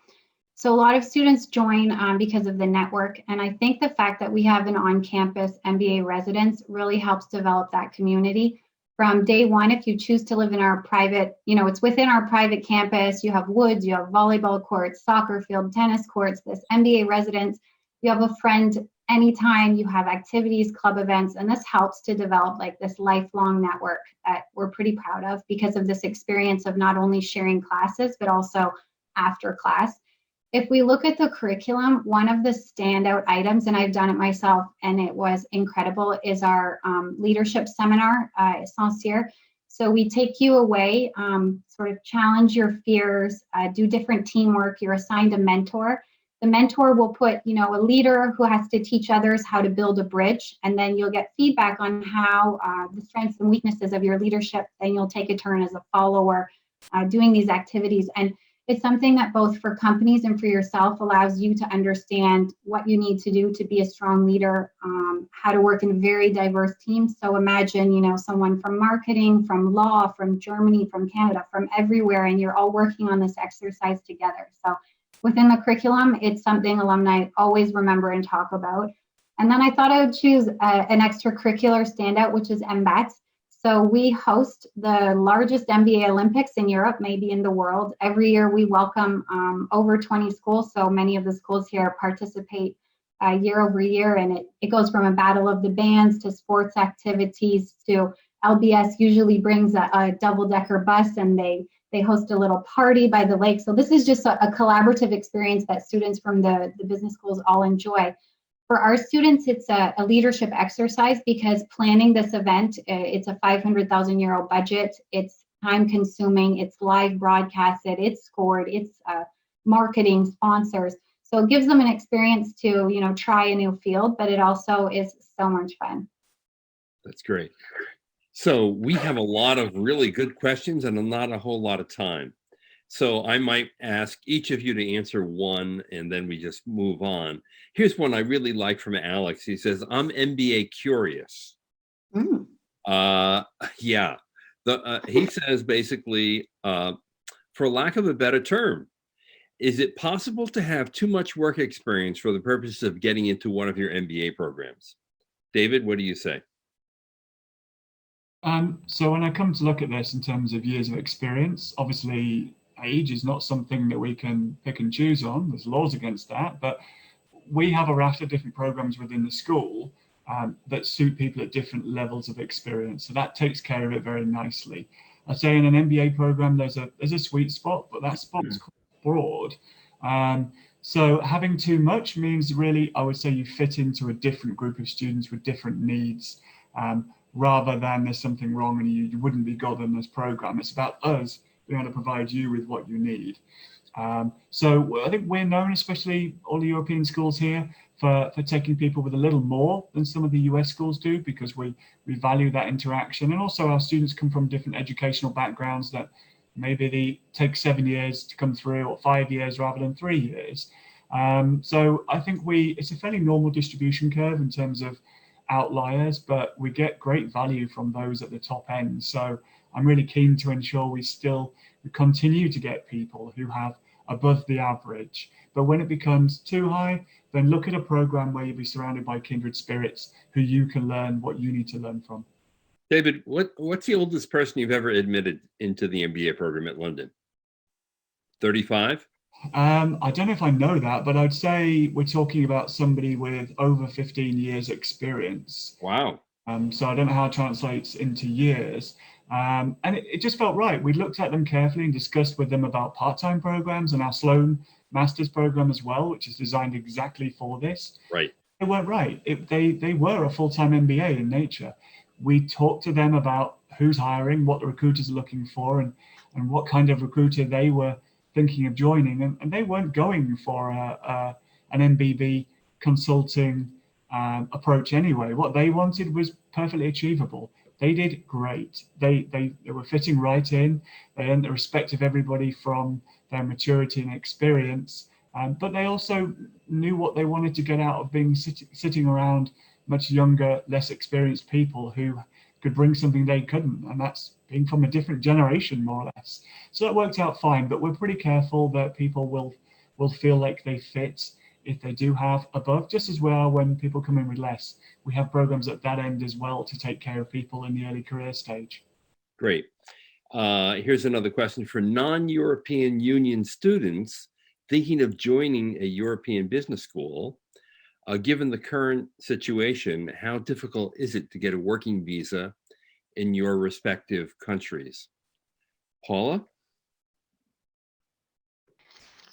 So a lot of students join because of the network, and I think the fact that we have an on-campus MBA residence really helps develop that community. From day one, if you choose to live in our private, it's within our private campus, you have woods, you have volleyball courts, soccer field, tennis courts, this MBA residence, you have a friend anytime, you have activities, club events, and this helps to develop like this lifelong network that we're pretty proud of because of this experience of not only sharing classes, but also after class. If we look at the curriculum, one of the standout items, and I've done it myself and it was incredible, is our leadership seminar, Essentier. So we take you away, sort of challenge your fears, do different teamwork, you're assigned a mentor. The mentor will put, a leader who has to teach others how to build a bridge, and then you'll get feedback on how the strengths and weaknesses of your leadership. Then you'll take a turn as a follower doing these activities. And it's something that both for companies and for yourself allows you to understand what you need to do to be a strong leader, how to work in very diverse teams. So imagine, someone from marketing, from law, from Germany, from Canada, from everywhere, and you're all working on this exercise together. So within the curriculum, it's something alumni always remember and talk about. And then I thought I would choose an extracurricular standout, which is MBAT. So we host the largest MBA Olympics in Europe, maybe in the world. Every year we welcome over 20 schools. So many of the schools here participate year over year. And it goes from a battle of the bands to sports activities to LBS usually brings a double-decker bus and they host a little party by the lake. So this is just a collaborative experience that students from the business schools all enjoy. For our students, it's a leadership exercise because planning this event, it's a 500,000 euro budget. It's time consuming, it's live broadcasted, it's scored, it's marketing, sponsors. So it gives them an experience to, try a new field, but it also is so much fun. That's great. So we have a lot of really good questions and not a whole lot of time. So I might ask each of you to answer one and then we just move on. Here's one I really like from Alex. He says, I'm MBA curious. Yeah. He says basically, for lack of a better term, is it possible to have too much work experience for the purpose of getting into one of your MBA programs? David, what do you say? So when I come to look at this in terms of years of experience, obviously age is not something that we can pick and choose on. There's laws against that, but we have a raft of different programs within the school that suit people at different levels of experience. So that takes care of it very nicely. I'd say in an MBA program, there's a sweet spot, but that spot is quite broad. So having too much means really, I would say you fit into a different group of students with different needs, rather than there's something wrong and you wouldn't be good in this program. It's about us being able to provide you with what you need. So I think we're known, especially all the European schools here, for taking people with a little more than some of the US schools do, because we value that interaction. And also our students come from different educational backgrounds that maybe they take 7 years to come through or 5 years rather than 3 years. So I think it's a fairly normal distribution curve in terms of outliers, but we get great value from those at the top end. So I'm really keen to ensure we continue to get people who have above the average. But when it becomes too high, then look at a program where you'll be surrounded by kindred spirits who you can learn what you need to learn from. David, what's the oldest person you've ever admitted into the MBA program at London? 35? I don't know if I know that, but I'd say we're talking about somebody with over 15 years experience. Wow. So I don't know how it translates into years. And it just felt right. We looked at them carefully and discussed with them about part-time programs and our Sloan Master's program as well, which is designed exactly for this. Right. They weren't right. They were a full-time MBA in nature. We talked to them about who's hiring, what the recruiters are looking for, and what kind of recruiter they were thinking of joining. And they weren't going for an MBB consulting approach anyway. What they wanted was perfectly achievable. They did great. They were fitting right in. They earned the respect of everybody from their maturity and experience. But they also knew what they wanted to get out of being sitting around, much younger, less experienced people who could bring something they couldn't, and that's being from a different generation, more or less. So that worked out fine, but we're pretty careful that people will feel like they fit if they do have above, just as well when people come in with less. We have programs at that end as well to take care of people in the early career stage. Great. Here's another question for non-European Union students thinking of joining a European business school. Given the current situation, how difficult is it to get a working visa in your respective countries? Paula?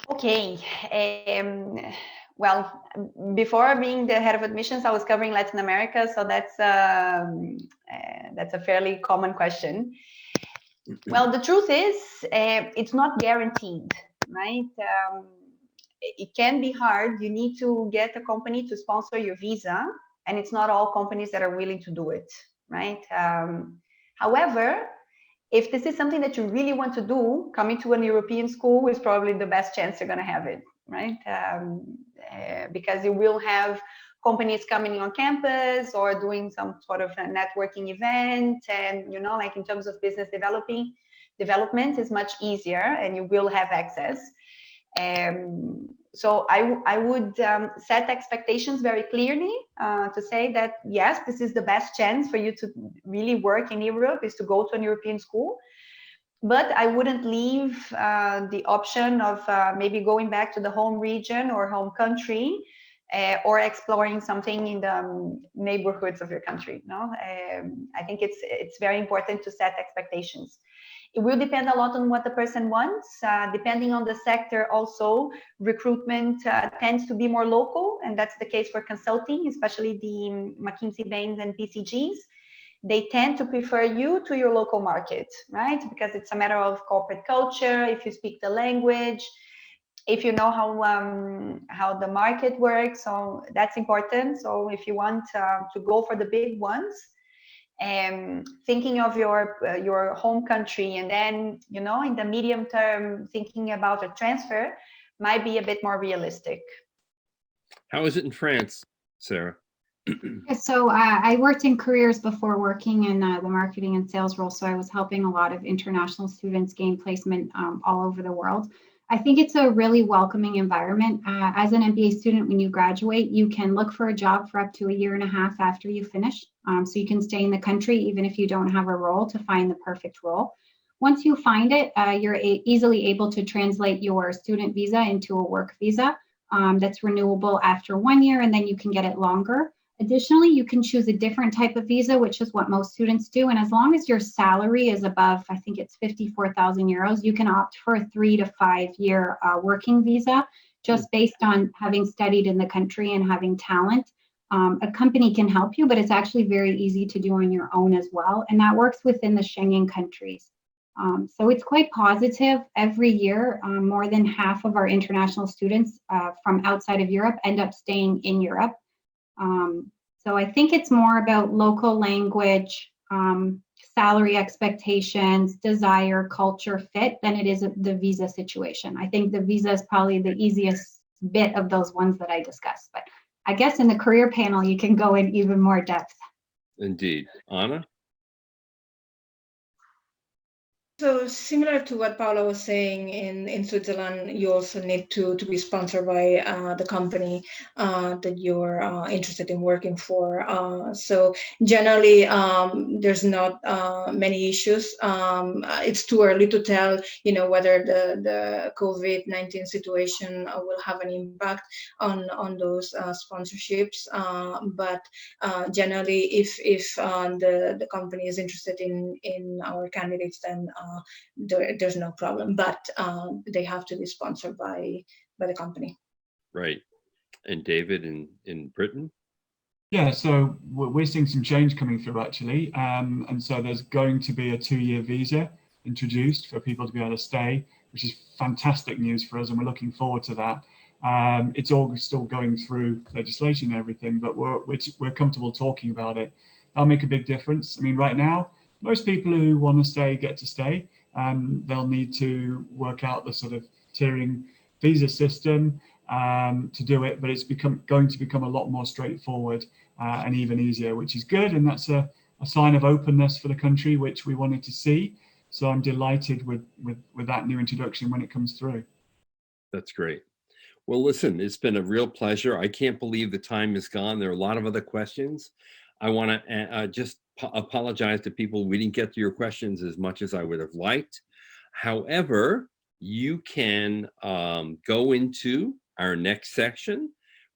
Okay. Well, before being the head of admissions, I was covering Latin America, so that's a fairly common question. Well, the truth is, it's not guaranteed, right? It can be hard. You need to get a company to sponsor your visa, and it's not all companies that are willing to do it, right? However, if this is something that you really want to do, coming to an European school is probably the best chance you're going to have it, right? Because you will have companies coming on campus or doing some sort of a networking event, and like in terms of business development is much easier, and you will have access. So I would set expectations very clearly to say that, yes, this is the best chance for you to really work in Europe, is to go to an European school. But I wouldn't leave the option of maybe going back to the home region or home country or exploring something in the neighborhoods of your country. No, I think it's very important to set expectations. It will depend a lot on what the person wants. Depending on the sector also, recruitment tends to be more local, and that's the case for consulting, especially the McKinsey, Bain and BCGs. They tend to prefer you to your local market, right? Because it's a matter of corporate culture, if you speak the language, if you know how the market works, so that's important. So if you want to go for the big ones, thinking of your home country, and then in the medium term thinking about a transfer might be a bit more realistic. How is it in France, Sarah? So I worked in careers before working in the marketing and sales role, so I was helping a lot of international students gain placement all over the world. I think it's a really welcoming environment. As an MBA student, when you graduate, you can look for a job for up to 1.5 years after you finish. So you can stay in the country even if you don't have a role to find the perfect role. Once you find it, you're easily able to translate your student visa into a work visa that's renewable after 1 year, and then you can get it longer. Additionally, you can choose a different type of visa, which is what most students do. And as long as your salary is above, I think it's 54,000 euros, you can opt for a 3 to 5 year working visa, just based on having studied in the country and having talent. A company can help you, but it's actually very easy to do on your own as well. And that works within the Schengen countries. So it's quite positive. Every year, more than half of our international students from outside of Europe end up staying in Europe. So I think it's more about local language, salary expectations, desire, culture, fit than it is the visa situation. I think the visa is probably the easiest bit of those ones that I discussed, but I guess in the career panel, you can go in even more depth. Indeed. Anna? So similar to what Paula was saying, in Switzerland, you also need to be sponsored by the company that you're interested in working for. So generally, there's not many issues. It's too early to tell, whether the COVID-19 situation will have an impact on those sponsorships. But generally, if the company is interested in our candidates, then there's no problem, but they have to be sponsored by the company. Right. And David, in Britain? Yeah, so we're seeing some change coming through actually, and so there's going to be a 2-year visa introduced for people to be able to stay, which is fantastic news for us, and we're looking forward to that. It's all still going through legislation and everything, but we're comfortable talking about it. That'll make a big difference. I mean, right now, most people who want to stay get to stay. They'll need to work out the sort of tiering visa system. to do it, but it's going to become a lot more straightforward and even easier, which is good. And that's a sign of openness for the country, which we wanted to see. So I'm delighted with that new introduction when it comes through. That's great. Well, listen, it's been a real pleasure. I can't believe the time is gone. There are a lot of other questions. I want to just apologize to people. We didn't get to your questions as much as I would have liked. However, you can go into our next section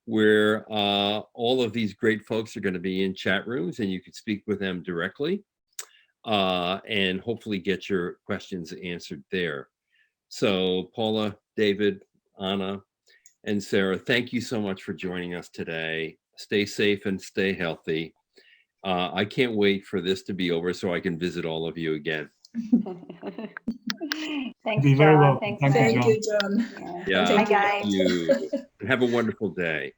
where all of these great folks are going to be in chat rooms, and you can speak with them directly and hopefully get your questions answered there. So Paula, David, Anna, and Sarah, thank you so much for joining us today. Stay safe and stay healthy. I can't wait for this to be over so I can visit all of you again. Thanks, Be very John. welcome. Thanks, Thank you, John. Yeah, Bye, guys. you. Have a wonderful day.